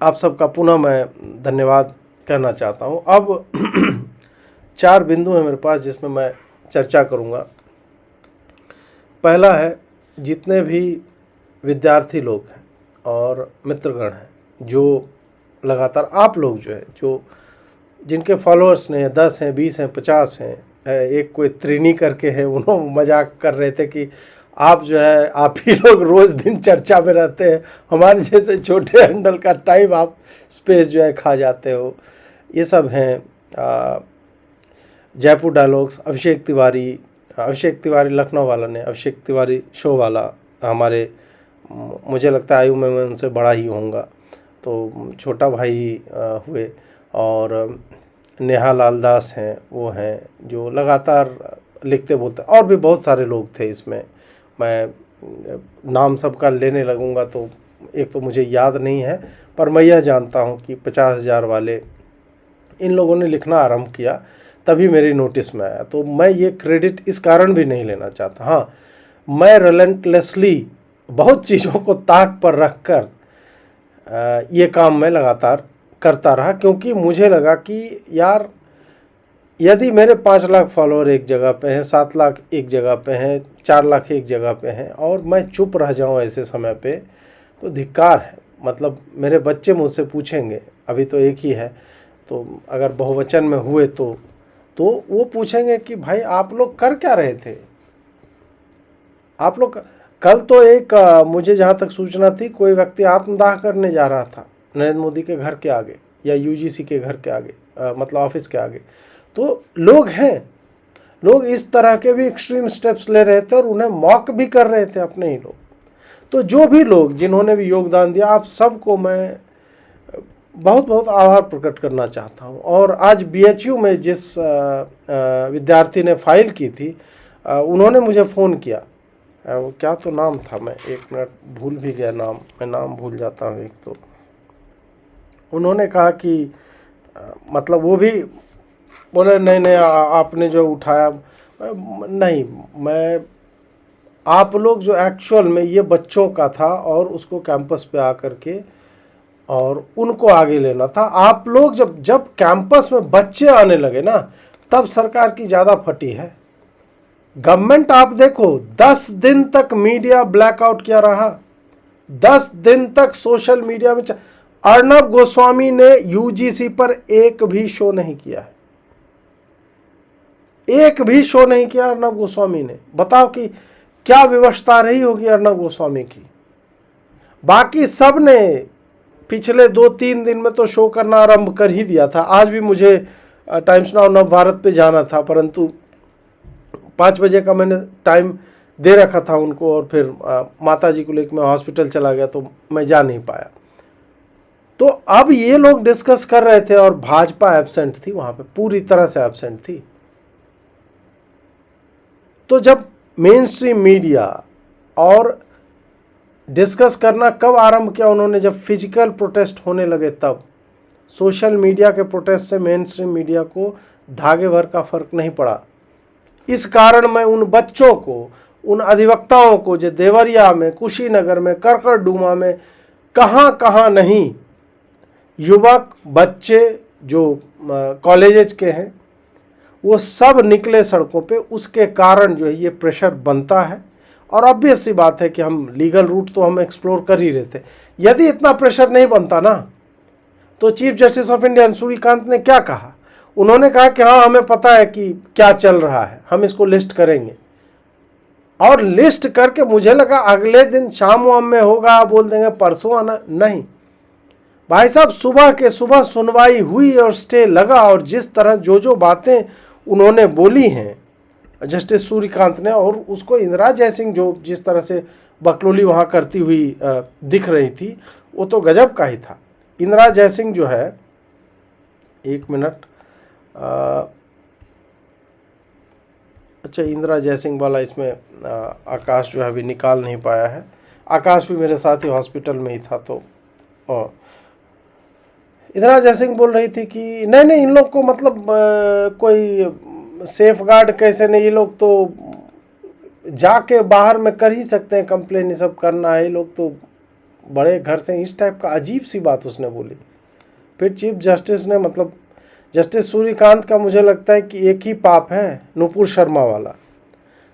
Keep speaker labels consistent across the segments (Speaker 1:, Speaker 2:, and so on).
Speaker 1: आप सबका पुनः मैं धन्यवाद कहना चाहता हूँ। अब 4 बिंदु हैं मेरे पास जिसमें मैं चर्चा करूँगा। पहला है, जितने भी विद्यार्थी लोग हैं और मित्रगण हैं जो लगातार, आप लोग जो है, जो जिनके फॉलोअर्स ने 10 हैं, 20 हैं, 50 हैं, एक कोई त्रिनी करके है, उन्होंने मजाक कर रहे थे कि आप जो है, आप ही लोग रोज़ दिन चर्चा में रहते हैं, हमारे जैसे छोटे हैंडल का टाइम आप स्पेस जो है खा जाते हो। ये सब हैं जयपुर डायलॉग्स, अभिषेक तिवारी लखनऊ वाला ने, अभिषेक तिवारी शो वाला, हमारे मुझे लगता है आयु में मैं उनसे बड़ा ही होऊंगा, तो छोटा भाई हुए, और नेहा लाल दास हैं, वो हैं जो लगातार लिखते बोलते, और भी बहुत सारे लोग थे। इसमें मैं नाम सबका लेने लगूंगा तो एक तो मुझे याद नहीं है, पर मैं यह जानता हूं कि 50,000 वाले इन लोगों ने लिखना आरंभ किया, तभी मेरी नोटिस में आया। तो मैं ये क्रेडिट इस कारण भी नहीं लेना चाहता। हाँ, मैं रिलेंटलेसली बहुत चीज़ों को ताक पर रख कर ये काम मैं लगातार करता रहा, क्योंकि मुझे लगा कि यार, यदि मेरे 5 लाख फॉलोअर एक जगह पे हैं, 7 लाख एक जगह पे हैं, 4 लाख एक जगह पे हैं, और मैं चुप रह जाऊं ऐसे समय पे, तो धिक्कार है। मतलब मेरे बच्चे मुझसे पूछेंगे, अभी तो एक ही है, तो अगर बहुवचन में हुए तो वो पूछेंगे कि भाई आप लोग कर क्या रहे थे, आप लोग। कल तो एक मुझे जहाँ तक सूचना थी, कोई व्यक्ति आत्मदाह करने जा रहा था नरेंद्र मोदी के घर के आगे, या यूजीसी के घर के आगे, मतलब ऑफिस के आगे। तो लोग हैं, लोग इस तरह के भी एक्सट्रीम स्टेप्स ले रहे थे और उन्हें मॉक भी कर रहे थे अपने ही लोग। तो जो भी लोग जिन्होंने भी योगदान दिया, आप सबको मैं बहुत बहुत आभार प्रकट करना चाहता हूं। और आज बीएचयू में जिस विद्यार्थी ने फाइल की थी, उन्होंने मुझे फ़ोन किया, क्या तो नाम था, मैं 1 मिनट भूल भी गया नाम, मैं नाम भूल जाता हूँ एक तो। उन्होंने कहा कि मतलब वो भी बोले नहीं आपने जो उठाया, नहीं, मैं, आप लोग जो एक्चुअल में ये बच्चों का था और उसको कैंपस पे आकर के और उनको आगे लेना था। आप लोग जब कैंपस में बच्चे आने लगे ना, तब सरकार की ज़्यादा फटी है। गवर्नमेंट आप देखो, 10 दिन तक मीडिया ब्लैकआउट किया रहा, 10 दिन तक सोशल मीडिया में अर्णब गोस्वामी ने यूजीसी पर एक भी शो नहीं किया है, एक भी शो नहीं किया अर्णब गोस्वामी ने। बताओ कि क्या विवशता रही होगी अर्णब गोस्वामी की। बाकी सब ने पिछले 2-3 दिन में तो शो करना आरंभ कर ही दिया था। आज भी मुझे टाइम्स नाउ नव भारत पे जाना था, परंतु 5 बजे का मैंने टाइम दे रखा था उनको, और फिर माता जी को लेकर मैं हॉस्पिटल चला गया तो मैं जा नहीं पाया। तो अब ये लोग डिस्कस कर रहे थे और भाजपा एब्सेंट थी वहां पे, पूरी तरह से एब्सेंट थी। तो जब मेन स्ट्रीम मीडिया और डिस्कस करना कब आरंभ किया उन्होंने, जब फिजिकल प्रोटेस्ट होने लगे तब। सोशल मीडिया के प्रोटेस्ट से मेन स्ट्रीम मीडिया को धागे भर का फर्क नहीं पड़ा। इस कारण मैं उन बच्चों को, उन अधिवक्ताओं को जो देवरिया में, कुशीनगर में, करकरडूमा में, कहाँ कहाँ नहीं, युवक बच्चे जो कॉलेजेस के हैं, वो सब निकले सड़कों पे। उसके कारण जो है ये प्रेशर बनता है, और ऑब्वियस सी बात है कि हम लीगल रूट तो हम एक्सप्लोर कर ही रहे थे। यदि इतना प्रेशर नहीं बनता ना, तो chief justice of India Suryakant ने क्या कहा, उन्होंने कहा कि हाँ, हमें पता है कि क्या चल रहा है, हम इसको लिस्ट करेंगे। और लिस्ट करके मुझे लगा अगले दिन शाम वाम में होगा, बोल देंगे परसों आना। नहीं भाई साहब, सुबह के सुबह सुनवाई हुई और स्टे लगा, और जिस तरह जो बातें उन्होंने बोली हैं जस्टिस सूर्यकांत ने, और उसको इंदिरा जयसिंह जो जिस तरह से बकलोली वहाँ करती हुई दिख रही थी, वो तो गजब का ही था। इंदिरा जयसिंह जो है, 1 मिनट, अच्छा, इंदिरा जयसिंह वाला इसमें आकाश जो है अभी निकाल नहीं पाया है। आकाश भी मेरे साथ ही हॉस्पिटल में ही था। तो इंदिरा जयसिंह बोल रही थी कि नहीं इन लोग को मतलब कोई सेफ गार्ड कैसे नहीं, ये लोग तो जाके बाहर में कर ही सकते हैं कंप्लेन, ये सब करना है, ये लोग तो बड़े घर से, इस टाइप का अजीब सी बात उसने बोली। फिर चीफ जस्टिस ने, मतलब जस्टिस सूर्यकांत का मुझे लगता है कि एक ही पाप है, नुपुर शर्मा वाला।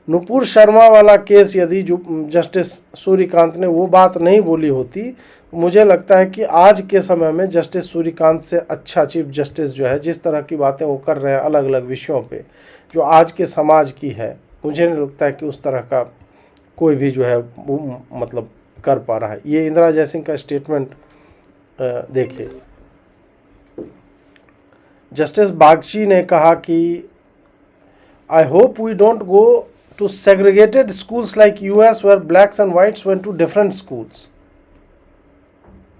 Speaker 1: नुपुर शर्मा वाला केस यदि जो जस्टिस सूर्यकांत ने वो बात नहीं बोली होती, मुझे लगता है कि आज के समय में जस्टिस सूर्यकांत से अच्छा चीफ जस्टिस जो है, जिस तरह की बातें वो कर रहे हैं अलग अलग विषयों पे जो आज के समाज की है, मुझे नहीं लगता है कि उस तरह का कोई भी जो है वो मतलब कर पा रहा है। ये इंदिरा जयसिंह का स्टेटमेंट देखिए। जस्टिस बागची ने कहा कि I hope we don't go to segregated schools like US where blacks and whites went to different schools.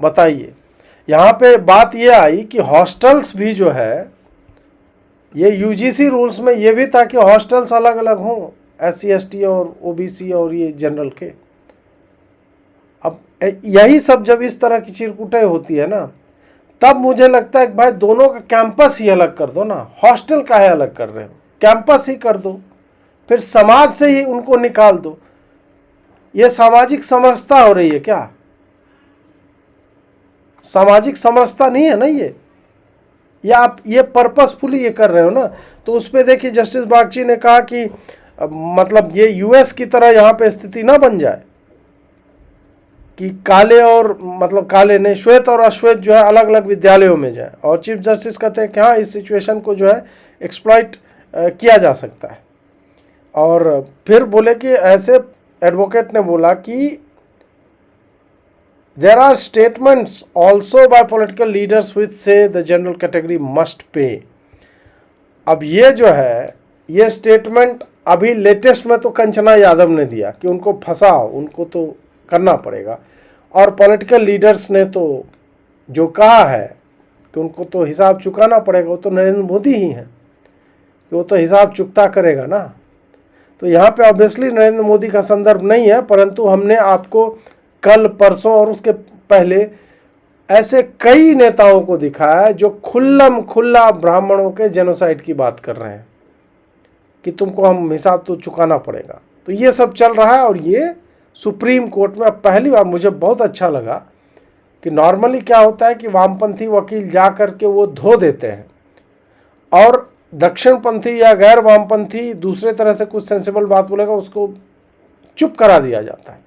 Speaker 1: बताइए, यहाँ पे बात ये आई कि हॉस्टल्स भी जो है, ये यूजीसी रूल्स में ये भी था कि हॉस्टल्स अलग अलग हों, SC ST और OBC और ये जनरल के। अब यही सब जब इस तरह की चिरकुटाई होती है ना, तब मुझे लगता है कि भाई दोनों का कैंपस ही अलग कर दो ना, हॉस्टल काहे अलग कर रहे हो, कैंपस ही कर दो, फिर समाज से ही उनको निकाल दो। ये सामाजिक समरसता हो रही है क्या? सामाजिक समरसता नहीं है ना ये, या आप ये पर्पसफुली ये कर रहे हो ना। तो उस पर देखिए, जस्टिस बागची ने कहा कि मतलब ये US की तरह यहाँ पे स्थिति ना बन जाए कि काले और मतलब काले ने श्वेत और अश्वेत जो है अलग अलग विद्यालयों में जाए। और चीफ जस्टिस कहते हैं कि हाँ, इस सिचुएशन को जो है एक्सप्लॉइट किया जा सकता है। और फिर बोले कि ऐसे एडवोकेट ने बोला कि there are statements also by political leaders which say the general category must pay। अब ये जो है, ये स्टेटमेंट अभी लेटेस्ट में तो कंचना यादव ने दिया कि उनको फंसाओ, उनको तो करना पड़ेगा। और पॉलिटिकल लीडर्स ने तो जो कहा है कि उनको तो हिसाब चुकाना पड़ेगा, वो तो नरेंद्र मोदी ही हैं कि वो तो हिसाब चुकता करेगा ना। तो यहाँ पे ऑब्वियसली नरेंद्र मोदी का संदर्भ नहीं है, परंतु हमने आपको कल परसों और उसके पहले ऐसे कई नेताओं को दिखाया है जो खुल्लम खुल्ला ब्राह्मणों के जेनोसाइड की बात कर रहे हैं कि तुमको हम हिसाब तो चुकाना पड़ेगा। तो ये सब चल रहा है। और ये सुप्रीम कोर्ट में पहली बार मुझे बहुत अच्छा लगा कि नॉर्मली क्या होता है कि वामपंथी वकील जा कर के वो धो देते हैं और दक्षिणपंथी या गैर वामपंथी दूसरे तरह से कुछ सेंसिबल बात बोलेगा उसको चुप करा दिया जाता है।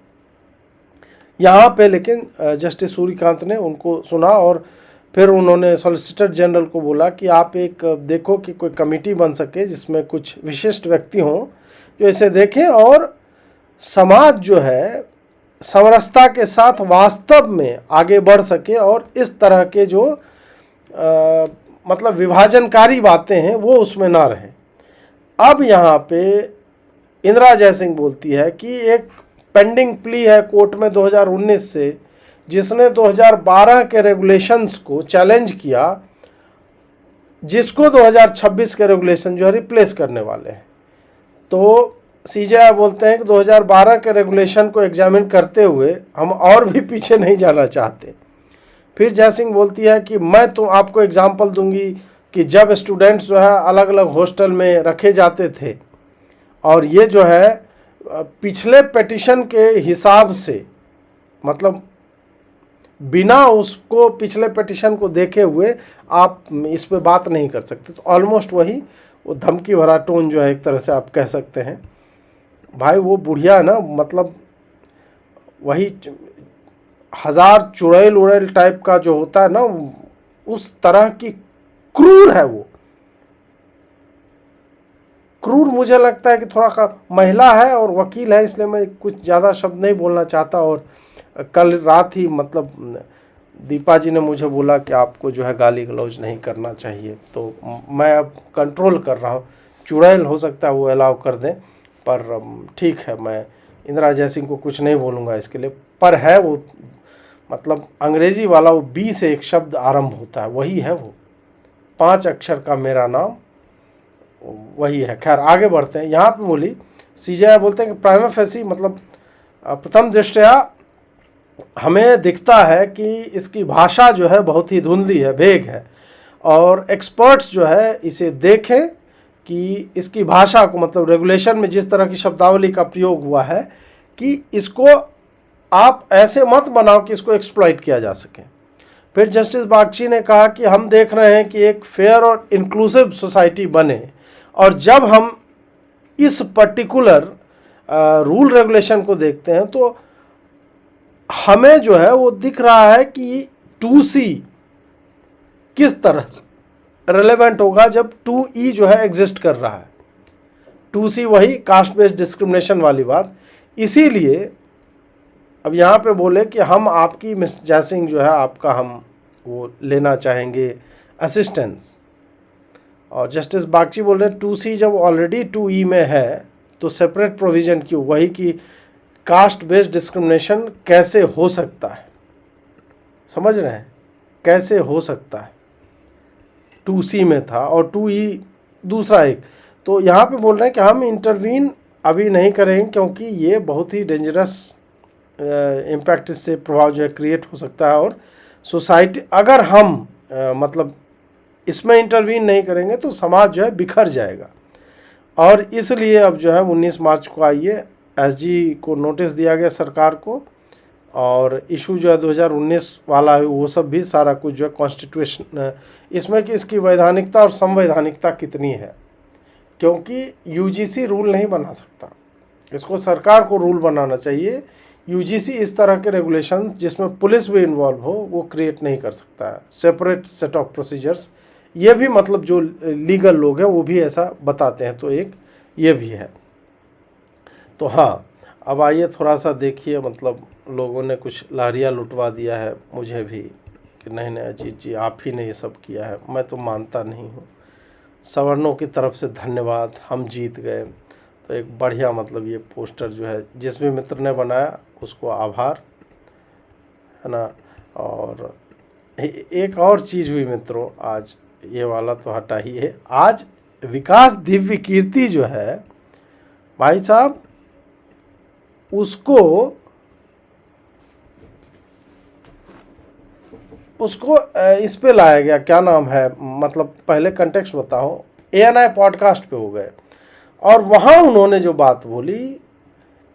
Speaker 1: यहाँ पे लेकिन जस्टिस सूर्यकांत ने उनको सुना और फिर उन्होंने सॉलिसिटर जनरल को बोला कि आप एक देखो कि कोई कमेटी बन सके जिसमें कुछ विशिष्ट व्यक्ति हों जो इसे देखें और समाज जो है समरसता के साथ वास्तव में आगे बढ़ सके और इस तरह के जो मतलब विभाजनकारी बातें हैं वो उसमें ना रहें। अब यहाँ पे इंदिरा जयसिंह बोलती है कि एक पेंडिंग प्ली है कोर्ट में 2019 से, जिसने 2012 के रेगुलेशंस को चैलेंज किया, जिसको 2026 के रेगुलेशन जो है रिप्लेस करने वाले हैं। तो CJI बोलते हैं कि 2012 के रेगुलेशन को एग्जामिन करते हुए हम और भी पीछे नहीं जाना चाहते। फिर जयसिंह बोलती है कि मैं तो आपको एग्जाम्पल दूंगी कि जब स्टूडेंट्स जो है अलग अलग हॉस्टल में रखे जाते थे और ये जो है पिछले पिटीशन के हिसाब से मतलब बिना उसको पिछले पिटीशन को देखे हुए आप इस पे बात नहीं कर सकते। तो ऑलमोस्ट वही वो धमकी भरा टोन जो है एक तरह से आप कह सकते हैं। भाई वो बुढ़िया ना, मतलब वही हजार चुड़ैल उड़ैल टाइप का जो होता है ना, उस तरह की क्रूर है वो। क्रूर मुझे लगता है कि थोड़ा का महिला है और वकील है, इसलिए मैं कुछ ज़्यादा शब्द नहीं बोलना चाहता। और कल रात ही मतलब दीपा जी ने मुझे बोला कि आपको जो है गाली गलौज नहीं करना चाहिए, तो मैं अब कंट्रोल कर रहा हूँ। चुड़ैल हो सकता है वो अलाउ कर दें, पर ठीक है, मैं इंदिरा जयसिंह को कुछ नहीं बोलूँगा इसके लिए। पर है वो मतलब अंग्रेज़ी वाला वो बी से एक शब्द आरंभ होता है, वही है वो 5 अक्षर का मेरा नाम, वही है। खैर आगे बढ़ते हैं। यहाँ पे बोली CJI बोलते हैं कि प्राइमा फेसी मतलब प्रथम दृष्टया हमें दिखता है कि इसकी भाषा जो है बहुत ही धुंधली है, भेग है, और एक्सपर्ट्स जो है इसे देखें कि इसकी भाषा को मतलब रेगुलेशन में जिस तरह की शब्दावली का प्रयोग हुआ है कि इसको आप ऐसे मत बनाओ कि इसको एक्सप्लॉइट किया जा सके। फिर जस्टिस बागची ने कहा कि हम देख रहे हैं कि एक फेयर और इंक्लूसिव सोसाइटी बने, और जब हम इस पर्टिकुलर रूल रेगुलेशन को देखते हैं तो हमें जो है वो दिख रहा है कि 2C किस तरह रेलेवेंट होगा जब 2E जो है एग्जिस्ट कर रहा है। 2C वही कास्ट बेस्ड डिस्क्रिमिनेशन वाली बात। इसीलिए अब यहाँ पे बोले कि हम आपकी मिस जयसिंह जो है आपका हम वो लेना चाहेंगे असिस्टेंस, और जस्टिस बागची बोल रहे हैं 2C जब ऑलरेडी 2E में है तो सेपरेट प्रोविज़न क्यों। वही कि कास्ट बेस्ड डिस्क्रिमिनेशन कैसे हो सकता है, समझ रहे हैं, कैसे हो सकता है। 2C में था और 2E दूसरा एक। तो यहाँ पे बोल रहे हैं कि हम इंटरवीन अभी नहीं करेंगे क्योंकि ये बहुत ही डेंजरस इम्पैक्ट इससे प्रभाव जो है क्रिएट हो सकता है, और सोसाइटी अगर हम मतलब इसमें इंटरवीन नहीं करेंगे तो समाज जो है बिखर जाएगा। और इसलिए अब जो है 19 मार्च को आइए एसजी को नोटिस दिया गया सरकार को, और इशू जो है 2019 वाला है वो सब भी सारा कुछ जो है कॉन्स्टिट्यूशन इसमें कि इसकी वैधानिकता और संवैधानिकता कितनी है, क्योंकि यूजीसी रूल नहीं बना सकता, इसको सरकार को रूल बनाना चाहिए। यूजीसी इस तरह के रेगुलेशन जिसमें पुलिस भी इन्वॉल्व हो वो क्रिएट नहीं कर सकता है, सेपरेट सेट ऑफ प्रोसीजर्स। ये भी मतलब जो लीगल लोग हैं वो भी ऐसा बताते हैं, तो एक ये भी है। तो हाँ, अब आइए थोड़ा सा देखिए, मतलब लोगों ने कुछ लारिया लुटवा दिया है मुझे भी कि नहीं नहीं अजीत जी आप ही ने ये सब किया है, मैं तो मानता नहीं हूँ। सवर्णों की तरफ से धन्यवाद, हम जीत गए। तो एक बढ़िया मतलब ये पोस्टर जो है जिस भी मित्र ने बनाया उसको आभार, है ना। और एक और चीज़ हुई मित्रों, आज ये वाला तो हटा ही है, आज विकास दिव्य कीर्ति जो है भाई साहब उसको इस पे लाया गया, क्या नाम है, मतलब पहले कंटेक्स्ट बताऊं, ANI पॉडकास्ट पे हो गए, और वहाँ उन्होंने जो बात बोली,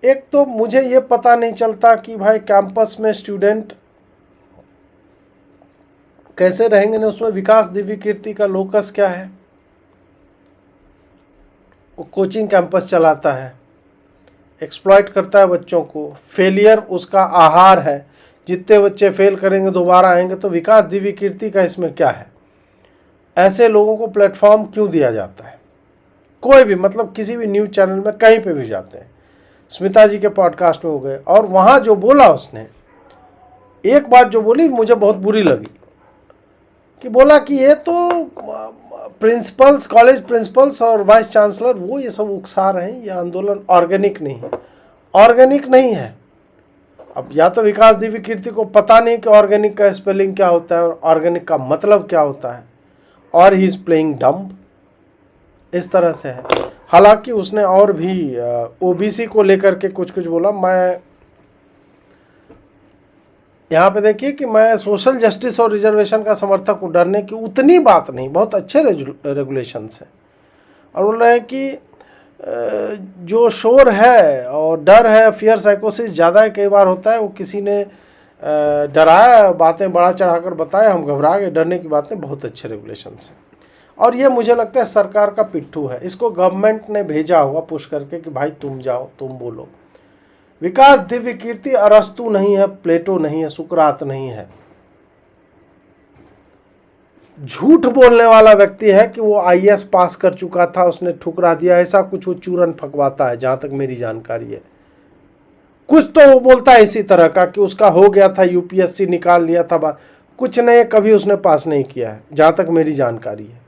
Speaker 1: एक तो मुझे ये पता नहीं चलता कि भाई कैंपस में स्टूडेंट कैसे रहेंगे ना, उसमें विकास दिव्य कीर्ति का लोकस क्या है। वो कोचिंग कैंपस चलाता है, एक्सप्लॉइट करता है बच्चों को, फेलियर उसका आहार है, जितने बच्चे फेल करेंगे दोबारा आएंगे। तो विकास दिव्य कीर्ति का इसमें क्या है, ऐसे लोगों को प्लेटफॉर्म क्यों दिया जाता है। कोई भी मतलब किसी भी न्यूज़ चैनल में कहीं पे भी जाते हैं, स्मिता जी के पॉडकास्ट में हो गए, और वहाँ जो बोला उसने, एक बात जो बोली मुझे बहुत बुरी लगी, कि बोला कि ये तो प्रिंसिपल्स, कॉलेज प्रिंसिपल्स और वाइस चांसलर वो ये सब उकसा रहे हैं, ये आंदोलन ऑर्गेनिक नहीं है। ऑर्गेनिक नहीं है। अब या तो विकास दिव्य कीर्ति को पता नहीं कि ऑर्गेनिक का स्पेलिंग क्या होता है और ऑर्गेनिक का मतलब क्या होता है, और ही इज़ प्लेइंग डम्ब, इस तरह से है। हालांकि उसने और भी ओबीसी को लेकर के कुछ कुछ बोला। मैं यहाँ पे देखिए कि मैं सोशल जस्टिस और रिजर्वेशन का समर्थक हूँ, डरने की उतनी बात नहीं, बहुत अच्छे रेगुलेशंस हैं। और बोल रहे हैं कि जो शोर है और डर है, फियर साइकोसिस ज़्यादा है, कई बार होता है, वो किसी ने डराया, बातें बढ़ा चढ़ाकर बताया, हम घबरा गए, डरने की बातें, बहुत अच्छे रेगुलेशंस हैं। और ये मुझे लगता है सरकार का पिट्ठू है, इसको गवर्नमेंट ने भेजा होगा पुश करके कि भाई तुम जाओ, तुम बोलो। विकास दिव्य कीर्ति अरस्तु नहीं है, प्लेटो नहीं है, सुकरात नहीं है। झूठ बोलने वाला व्यक्ति है कि वो IAS पास कर चुका था, उसने ठुकरा दिया, ऐसा कुछ वो चूरन फंकवाता है, जहां तक मेरी जानकारी है। कुछ तो वो बोलता है इसी तरह का कि उसका हो गया था, UPSC निकाल लिया था, कुछ नहीं, कभी उसने पास नहीं किया है, जहां तक मेरी जानकारी है।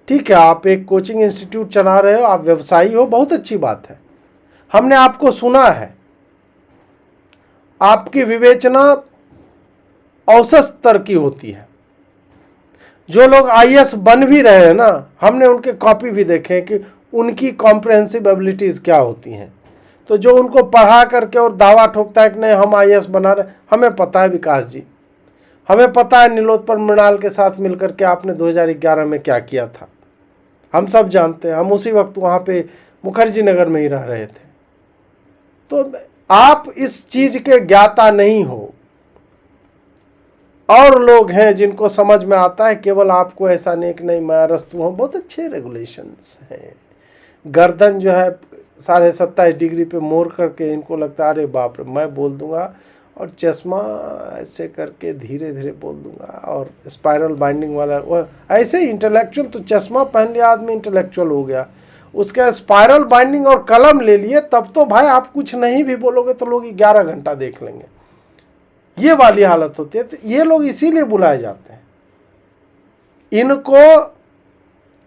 Speaker 1: ठीक है, आप एक कोचिंग इंस्टीट्यूट चला रहे हो, आप व्यवसायी हो, बहुत अच्छी बात है, हमने आपको सुना है। आपकी विवेचना औसत स्तर की होती है। जो लोग IAS बन भी रहे हैं ना, हमने उनके कॉपी भी देखे कि उनकी कॉम्प्रहेंसिव एबिलिटीज़ क्या होती हैं। तो जो उनको पढ़ा करके और दावा ठोकता है कि नहीं हम IAS बना रहे, हमें पता है विकास जी, हमें पता है नीलोत्पल मृणाल के साथ मिलकर के आपने 2011 में क्या किया था, हम सब जानते हैं। हम उसी वक्त वहाँ पे मुखर्जी नगर में ही रह रहे थे। तो आप इस चीज के ज्ञाता नहीं हो, और लोग हैं जिनको समझ में आता है, केवल आपको ऐसा नहीं कि नहीं मैं अरस्तु हूँ। बहुत अच्छे रेगुलेशंस हैं। गर्दन जो है 27.5 डिग्री पे मोड़ करके इनको लगता है अरे बाप रे मैं बोल दूंगा, और चश्मा ऐसे करके धीरे धीरे बोल दूंगा, और स्पाइरल बाइंडिंग वाला वो ऐसे ही इंटेलेक्चुअल, तो चश्मा पहन लिया आदमी इंटेलेक्चुअल हो गया, उसका स्पाइरल बाइंडिंग और कलम ले लिए, तब तो भाई आप कुछ नहीं भी बोलोगे तो लोग 11 घंटा देख लेंगे। ये वाली हालत होती है। तो ये लोग इसीलिए बुलाए जाते हैं। इनको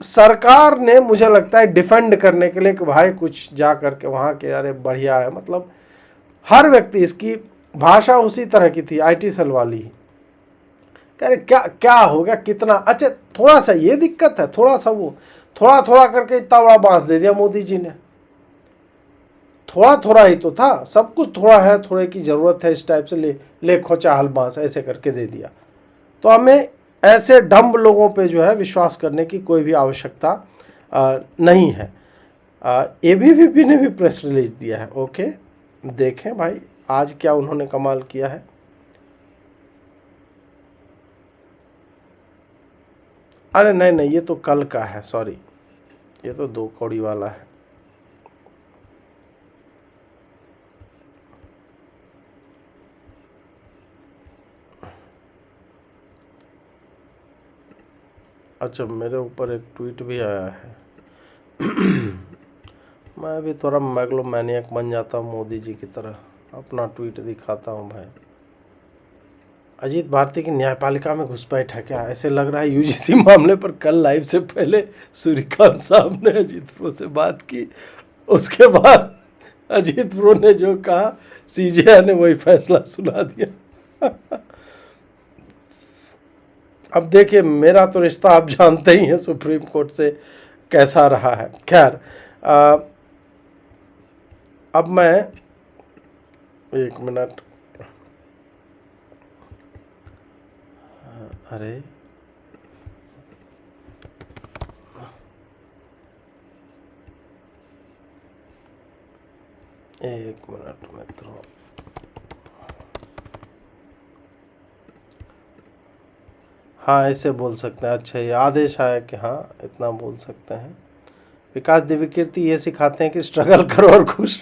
Speaker 1: सरकार ने मुझे लगता है डिफेंड करने के लिए कि भाई कुछ जा करके वहाँ के अरे बढ़िया है, मतलब हर व्यक्ति, इसकी भाषा उसी तरह की थी IT सेल वाली ही, कह रहे क्या क्या हो गया कितना, अच्छा थोड़ा सा ये दिक्कत है, थोड़ा सा वो, थोड़ा थोड़ा करके इतना बड़ा बांस दे दिया मोदी जी ने। थोड़ा थोड़ा ही तो था, सब कुछ थोड़ा है, थोड़े की ज़रूरत है, इस टाइप से ले खोचा हल बांस ऐसे करके दे दिया। तो हमें ऐसे डम्ब लोगों पे जो है विश्वास करने की कोई भी आवश्यकता नहीं है। ABVP ने भी प्रेस रिलीज दिया है। ओके, देखें भाई आज क्या उन्होंने कमाल किया है। अरे नहीं नहीं, ये तो कल का है, सॉरी, ये तो 2 कौड़ी वाला है। अच्छा, मेरे ऊपर एक ट्वीट भी आया है। मैं भी थोड़ा मैग्लोमैनियक बन जाता हूँ मोदी जी की तरह, अपना ट्वीट दिखाता हूँ भाई। अजीत भारती की न्यायपालिका में घुसपैठ है क्या? ऐसे लग रहा है UGC मामले पर कल लाइव से पहले सूर्यकांत साहब ने अजीत प्रो से बात की, उसके बाद अजीत प्रो ने जो कहा CJI ने वही फैसला सुना दिया। अब देखिए, मेरा तो रिश्ता आप जानते ही हैं सुप्रीम कोर्ट से कैसा रहा है। खैर, अब मैं 1 मिनट, अरे एक मिनट मित्रों, हाँ ऐसे बोल सकते हैं। अच्छा, ये आदेश आया कि हाँ इतना बोल सकते हैं। विकास दिव्यकीर्ति ये सिखाते हैं कि स्ट्रगल करो और खुश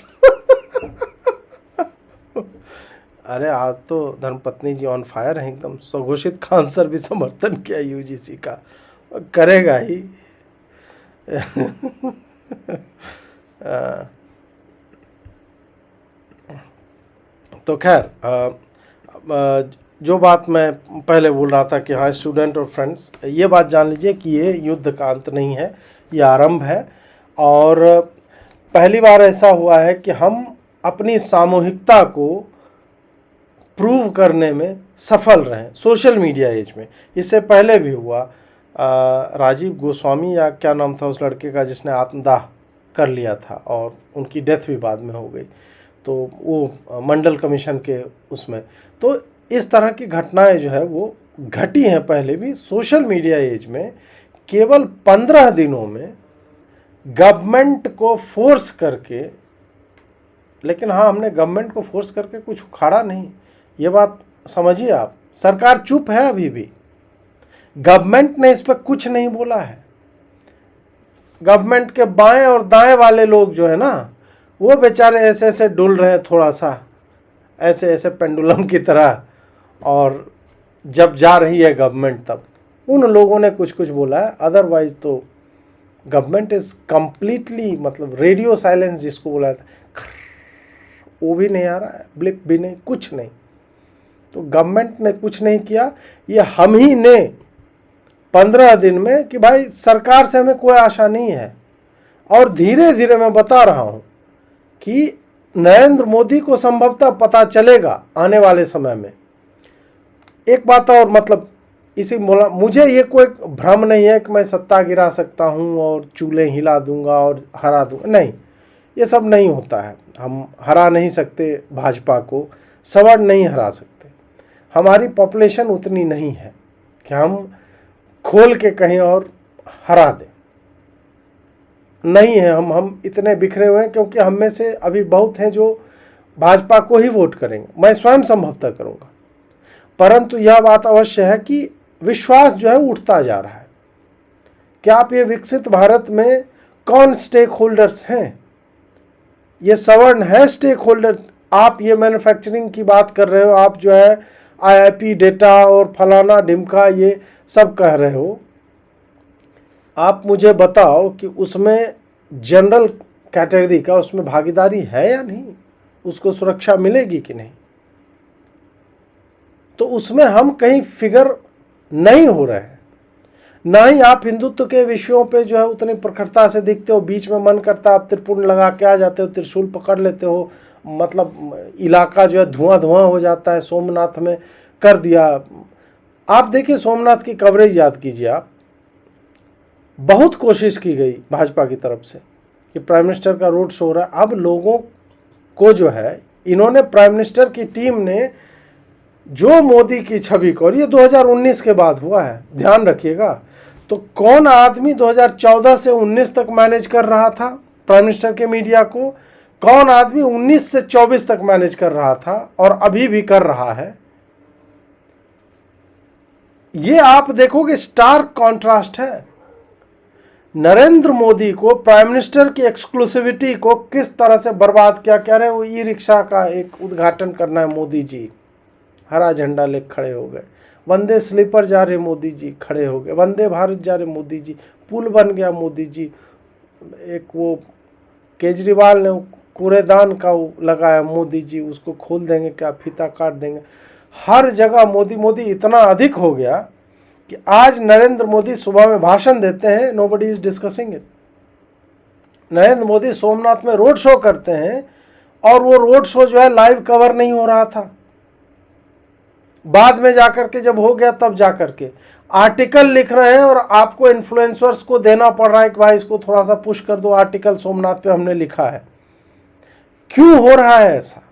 Speaker 1: अरे आज तो धर्मपत्नी जी ऑन फायर हैं एकदम। स्वघोषित खान सर भी समर्थन किया UGC का, करेगा ही। तो खैर, जो बात मैं पहले बोल रहा था कि हाँ स्टूडेंट और फ्रेंड्स, ये बात जान लीजिए कि ये युद्ध का अंत नहीं है, ये आरंभ है। और पहली बार ऐसा हुआ है कि हम अपनी सामूहिकता को प्रूव करने में सफल रहे सोशल मीडिया एज में। इससे पहले भी हुआ, राजीव गोस्वामी या क्या नाम था उस लड़के का जिसने आत्मदाह कर लिया था और उनकी डेथ भी बाद में हो गई, तो वो मंडल कमीशन के उसमें। तो इस तरह की घटनाएं जो है वो घटी हैं पहले भी सोशल मीडिया एज में। केवल 15 दिनों में गवर्नमेंट को फोर्स करके, लेकिन हाँ हमने गवर्नमेंट को फोर्स करके कुछ उखाड़ा नहीं, ये बात समझिए आप। सरकार चुप है अभी भी, गवर्नमेंट ने इस पर कुछ नहीं बोला है। गवर्नमेंट के बाएं और दाएं वाले लोग जो है ना, वो बेचारे ऐसे ऐसे डुल रहे हैं थोड़ा सा, ऐसे ऐसे पेंडुलम की तरह, और जब जा रही है गवर्नमेंट तब उन लोगों ने कुछ कुछ बोला है। अदरवाइज तो गवर्नमेंट इज कम्प्लीटली, मतलब रेडियो साइलेंस जिसको बोला था, वो भी नहीं आ रहा है, ब्लिप भी नहीं, कुछ नहीं। तो गवर्नमेंट ने कुछ नहीं किया, ये हम ही ने 15 दिन में कि भाई सरकार से हमें कोई आशा नहीं है। और धीरे धीरे मैं बता रहा हूं कि नरेंद्र मोदी को संभवतः पता चलेगा आने वाले समय में। एक बात और, मतलब इसी मुझे ये कोई भ्रम नहीं है कि मैं सत्ता गिरा सकता हूं और चूल्हे हिला दूंगा और हरा दूंगा, नहीं, ये सब नहीं होता है। हम हरा नहीं सकते भाजपा को, सवर्ण नहीं हरा सकते। हमारी पॉपुलेशन उतनी नहीं है कि हम खोल के कहीं और हरा दें, नहीं है। हम इतने बिखरे हुए हैं, क्योंकि हम में से अभी बहुत हैं जो भाजपा को ही वोट करेंगे, मैं स्वयं संभवतः करूँगा। परंतु यह बात अवश्य है कि विश्वास जो है उठता जा रहा है कि आप ये विकसित भारत में कौन स्टेक होल्डर्स हैं। ये सवर्ण है स्टेक होल्डर। आप ये मैन्युफैक्चरिंग की बात कर रहे हो, आप जो है आईआईपी डेटा और फलाना ढिमका ये सब कह रहे हो। आप मुझे बताओ कि उसमें जनरल कैटेगरी का उसमें भागीदारी है या नहीं, उसको सुरक्षा मिलेगी कि नहीं। तो उसमें हम कहीं फिगर नहीं हो रहे हैं। ना ही आप हिंदुत्व के विषयों पे जो है उतनी प्रखरता से दिखते हो। बीच में मन करता है आप त्रिपुंड लगा के आ जाते हो, त्रिशूल पकड़ लेते हो, मतलब इलाका जो है धुआं धुआं हो जाता है। सोमनाथ में कर दिया। आप देखिए सोमनाथ की कवरेज याद कीजिए आप। बहुत कोशिश की गई भाजपा की तरफ से कि प्राइम मिनिस्टर का रोड शो हो रहा है। अब लोगों को जो है इन्होंने प्राइम मिनिस्टर की टीम ने जो मोदी की छवि को, और ये 2019 के बाद हुआ है, ध्यान रखिएगा। तो कौन आदमी 2014 से 19 तक मैनेज कर रहा था प्राइम मिनिस्टर के मीडिया को, कौन आदमी 19 से 24 तक मैनेज कर रहा था और अभी भी कर रहा है, ये आप देखोगे स्टार्क कॉन्ट्रास्ट है। नरेंद्र मोदी को प्राइम मिनिस्टर की एक्सक्लूसिविटी को किस तरह से बर्बाद किया। कह रहे वो ई रिक्शा का एक उद्घाटन करना है, मोदी जी हरा झंडा ले खड़े हो गए। वंदे स्लीपर जा रहे मोदी जी, खड़े हो गए। वंदे भारत जा रहे मोदी जी, पुल बन गया मोदी जी। एक वो केजरीवाल ने कूड़ेदान का लगाया मोदी जी, उसको खोल देंगे क्या, फीता काट देंगे। हर जगह मोदी मोदी इतना अधिक हो गया कि आज नरेंद्र मोदी सुबह में भाषण देते हैं, nobody is discussing it. Narendra Modi Somnath में रोड शो करते हैं और वो रोड शो जो है लाइव कवर नहीं हो रहा था। बाद में जाकर के जब हो गया तब जाकर के आर्टिकल लिख रहे हैं और आपको इन्फ्लुएंसर्स को देना पड़ रहा है कि भाई इसको थोड़ा सा पुश कर दो, आर्टिकल सोमनाथ पे हमने लिखा है। क्यों हो रहा है ऐसा?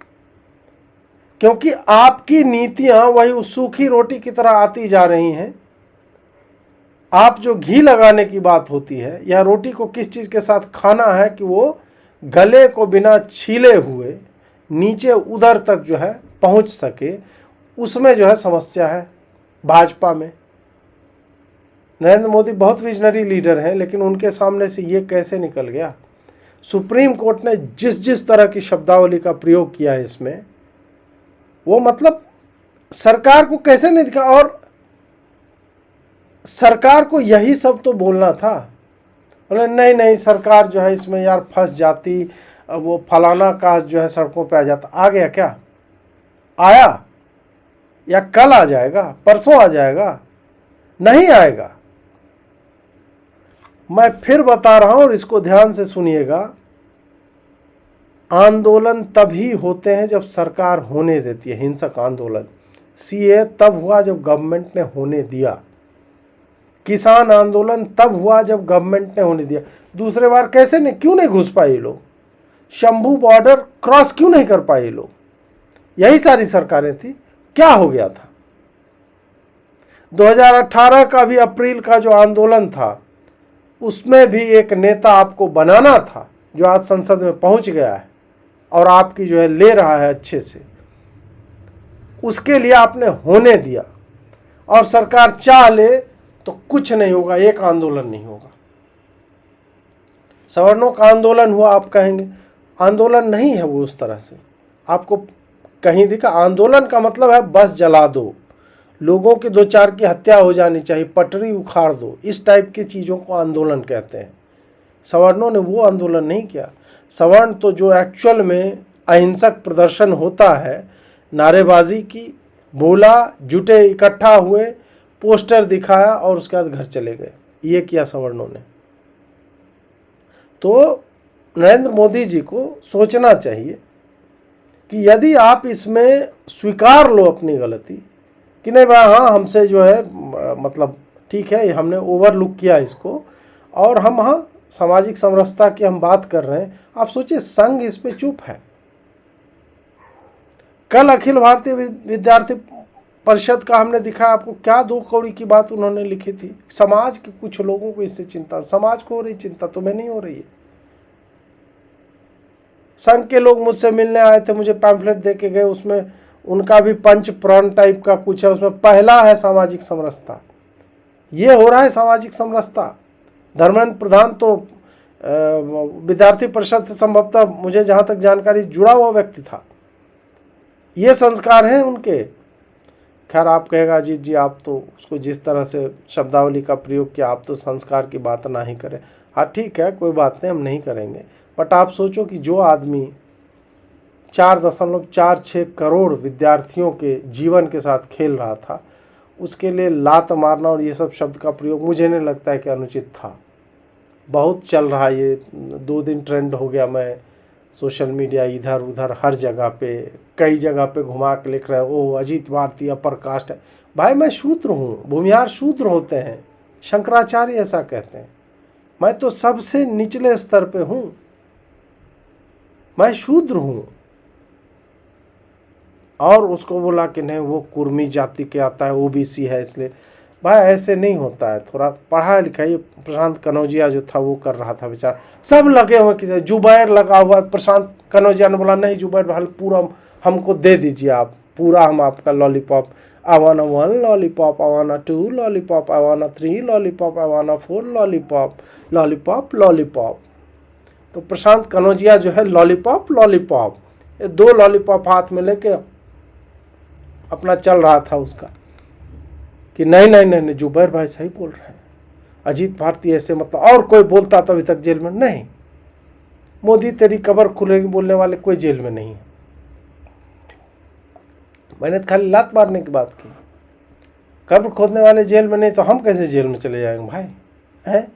Speaker 1: क्योंकि आपकी नीतियां वही उस सूखी रोटी की तरह आती जा रही हैं। आप जो घी लगाने की बात होती है या रोटी को किस चीज़ के साथ खाना है कि वो गले को बिना छीले हुए नीचे उधर तक जो है पहुंच सके, उसमें जो है समस्या है भाजपा में। नरेंद्र मोदी बहुत विजनरी लीडर हैं, लेकिन उनके सामने से ये कैसे निकल गया। सुप्रीम कोर्ट ने जिस जिस तरह की शब्दावली का प्रयोग किया है इसमें, वो मतलब सरकार को कैसे नहीं दिखा। और सरकार को यही सब तो बोलना था। बोले नहीं नहीं सरकार जो है इसमें यार फंस जाती, वो फलाना कास्ट जो है सड़कों पे आ जाता। आ गया क्या? आया या कल आ जाएगा, परसों आ जाएगा? नहीं आएगा। मैं फिर बता रहा हूं और इसको ध्यान से सुनिएगा। आंदोलन तभी होते हैं जब सरकार होने देती है। हिंसक आंदोलन सीए तब हुआ जब गवर्नमेंट ने होने दिया। किसान आंदोलन तब हुआ जब गवर्नमेंट ने होने दिया। दूसरे बार कैसे नहीं, क्यों नहीं घुस पाए लोग? शंभू बॉर्डर क्रॉस क्यों नहीं कर पाए लोग? यही सारी सरकारें थी। क्या हो गया था? 2018 का भी अप्रैल का जो आंदोलन था उसमें भी एक नेता आपको बनाना था जो आज संसद में पहुंच गया है और आपकी जो है ले रहा है अच्छे से। उसके लिए आपने होने दिया और सरकार चाह ले तो कुछ नहीं होगा, एक आंदोलन नहीं होगा। सवर्णों का आंदोलन हुआ आप कहेंगे, आंदोलन नहीं है वो उस तरह से। आपको कहीं दिखा? आंदोलन का मतलब है बस जला दो, लोगों की दो चार की हत्या हो जानी चाहिए, पटरी उखाड़ दो, इस टाइप की चीज़ों को आंदोलन कहते हैं। सवर्णों ने वो आंदोलन नहीं किया। सवर्ण तो जो एक्चुअल में अहिंसक प्रदर्शन होता है, नारेबाजी की, बोला, जुटे इकट्ठा हुए, पोस्टर दिखाया और उसके बाद घर चले गए, ये किया सवर्णों ने। तो नरेंद्र मोदी जी को सोचना चाहिए कि यदि आप इसमें स्वीकार लो अपनी गलती कि नहीं भाई हाँ हमसे जो है मतलब ठीक है हमने ओवरलुक किया इसको, और हम हाँ सामाजिक समरसता की हम बात कर रहे हैं। आप सोचिए संघ इस पे चुप है। कल अखिल भारतीय विद्यार्थी परिषद का हमने दिखा आपको, क्या 2 कौड़ी की बात उन्होंने लिखी थी। समाज के कुछ लोगों को इससे चिंता, समाज को हो रही चिंता, तुम्हें नहीं हो रही है। संघ के लोग मुझसे मिलने आए थे, मुझे पैम्फलेट दे के गए, उसमें उनका भी पंच प्रण टाइप का कुछ है, उसमें पहला है सामाजिक समरसता। ये हो रहा है सामाजिक समरसता। धर्मेंद्र प्रधान तो विद्यार्थी परिषद से संभवतः मुझे जहाँ तक जानकारी जुड़ा हुआ व्यक्ति था। ये संस्कार हैं उनके। खैर आप कहेगा अजीत जी आप तो उसको जिस तरह से शब्दावली का प्रयोग किया, आप तो संस्कार की बात ना ही करें। हाँ ठीक है, कोई बात नहीं, हम नहीं करेंगे। बट आप सोचो कि जो आदमी 4.46 करोड़ विद्यार्थियों के जीवन के साथ खेल रहा था, उसके लिए लात मारना और ये सब शब्द का प्रयोग मुझे नहीं लगता है कि अनुचित था। बहुत चल रहा है ये, 2 दिन ट्रेंड हो गया। मैं सोशल मीडिया इधर उधर हर जगह पे, कई जगह पे घुमा के लिख रहे हैं ओ अजीत भारती अपर कास्ट है। भाई मैं शूद्र हूँ, भूमिहार शूद्र होते हैं, शंकराचार्य ऐसा कहते हैं। मैं तो सबसे निचले स्तर पे हूँ, मैं शूद्र हूँ। और उसको बोला कि नहीं वो कुर्मी जाति के आता है, ओबीसी है इसलिए। भाई ऐसे नहीं होता है, थोड़ा पढ़ा लिखा। ये प्रशांत कनौजिया जो था वो कर रहा था बेचारा, सब लगे हुए किसी, जुबैर लगा हुआ। प्रशांत कनौजिया ने बोला नहीं जुबैर भाई पूरा हमको दे दीजिए आप, पूरा हम आपका लॉलीपॉप, आई वाना 1 लॉलीपॉप, आई वाना 2 लॉलीपॉप, आई वाना 3 लॉलीपॉप, आई वाना 4 लॉलीपॉप, लॉलीपॉप लॉलीपॉप। तो प्रशांत कनौजिया जो है लॉलीपॉप लॉलीपॉप, ये 2 लॉलीपॉप हाथ में लेके अपना चल रहा था उसका कि नहीं नहीं नहीं नहीं जुबैर भाई सही बोल रहे हैं, अजीत भारती ऐसे मतलब। और कोई बोलता तो अभी तक जेल में नहीं। मोदी तेरी कब्र खुलेगी बोलने वाले कोई जेल में नहीं है। मैंने तो खाली लात मारने की बात की, कब्र खोदने वाले जेल में नहीं, तो हम कैसे जेल में चले जाएंगे भाई हैं।